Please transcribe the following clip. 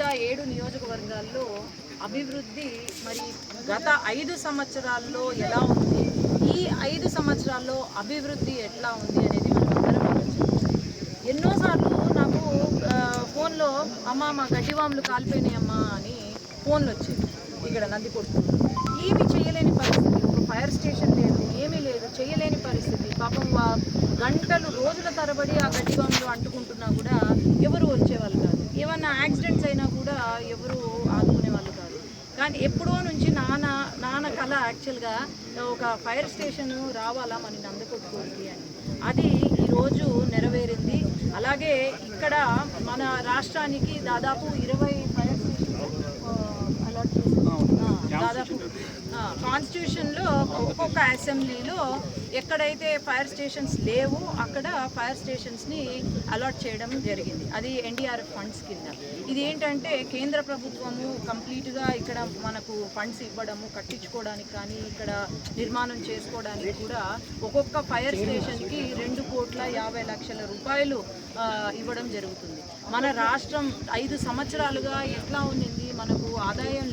మిగతా 7 నియోజకవర్గాల్లో అభివృద్ధి మరి గత 5 సంవత్సరాల్లో ఎలా ఉంది, ఈ 5 సంవత్సరాల్లో అభివృద్ధి ఎట్లా ఉంది అనేది మనం అందరం ఆలోచించాలి. ఎన్నోసార్లు నాకు ఫోన్లో అమ్మ మా గడ్డివాములు కాలిపోయినాయమ్మా అని ఫోన్లు వచ్చేది. ఇక్కడ నందికొట్టు ఏమీ చేయలేని పరిస్థితి, ఒక ఫైర్ స్టేషన్ లేదు, ఏమీ లేదు, చేయలేని పరిస్థితి. పాపం గంటలు రోజుల తరబడి ఆ గడ్డివాములు అంటుకుంటున్నా కూడా ఎవరు వచ్చేవాళ్ళు కాదు. ఏమన్నా యాక్సిడెంట్స్ అయినా కూడా ఎవరు ఆదుకునే వాళ్ళు కాదు. కానీ ఎప్పుడో నుంచి నాన్న కళ యాక్చువల్గా ఒక ఫైర్ స్టేషన్ రావాలా మన నందికొట్కూరికి అని, అది ఈరోజు నెరవేరింది. అలాగే ఇక్కడ మన రాష్ట్రానికి దాదాపు 20 ఫైర్ స్టేషన్ అలాట్ చేసి దాదాపు కాన్స్టిట్యూషన్లో ఒక్కొక్క అసెంబ్లీలో ఎక్కడైతే ఫైర్ స్టేషన్స్ లేవు అక్కడ ఫైర్ స్టేషన్స్ని అలాట్ చేయడం జరిగింది. అది ఎన్డీఆర్ఎఫ్ ఫండ్స్ కింద. ఇది ఏంటంటే కేంద్ర ప్రభుత్వము కంప్లీట్గా ఇక్కడ మనకు ఫండ్స్ ఇవ్వడము, కట్టించుకోవడానికి కానీ ఇక్కడ నిర్మాణం చేసుకోవడానికి కూడా ఒక్కొక్క ఫైర్ స్టేషన్కి 2,50,00,000 రూపాయలు ఇవ్వడం జరుగుతుంది. మన రాష్ట్రం 5 సంవత్సరాలుగా ఎట్లా ఉండింది, మనకు ఆదాయం